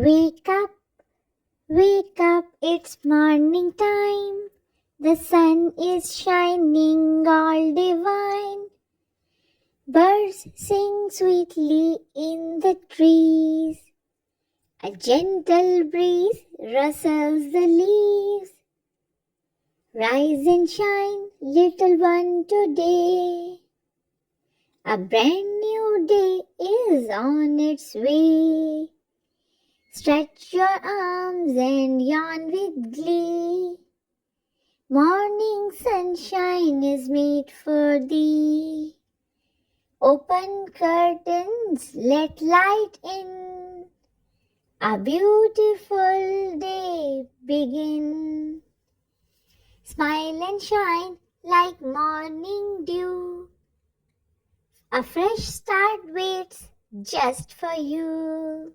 Wake up, it's morning time. The sun is shining all divine. Birds sing sweetly in the trees. A gentle breeze rustles the leaves. Rise and shine, little one, today. A brand new day is on its way. Stretch your arms and yawn with glee. Morning sunshine is made for thee. Open curtains, let light in. A beautiful day begin. Smile and shine like morning dew. A fresh start waits just for you.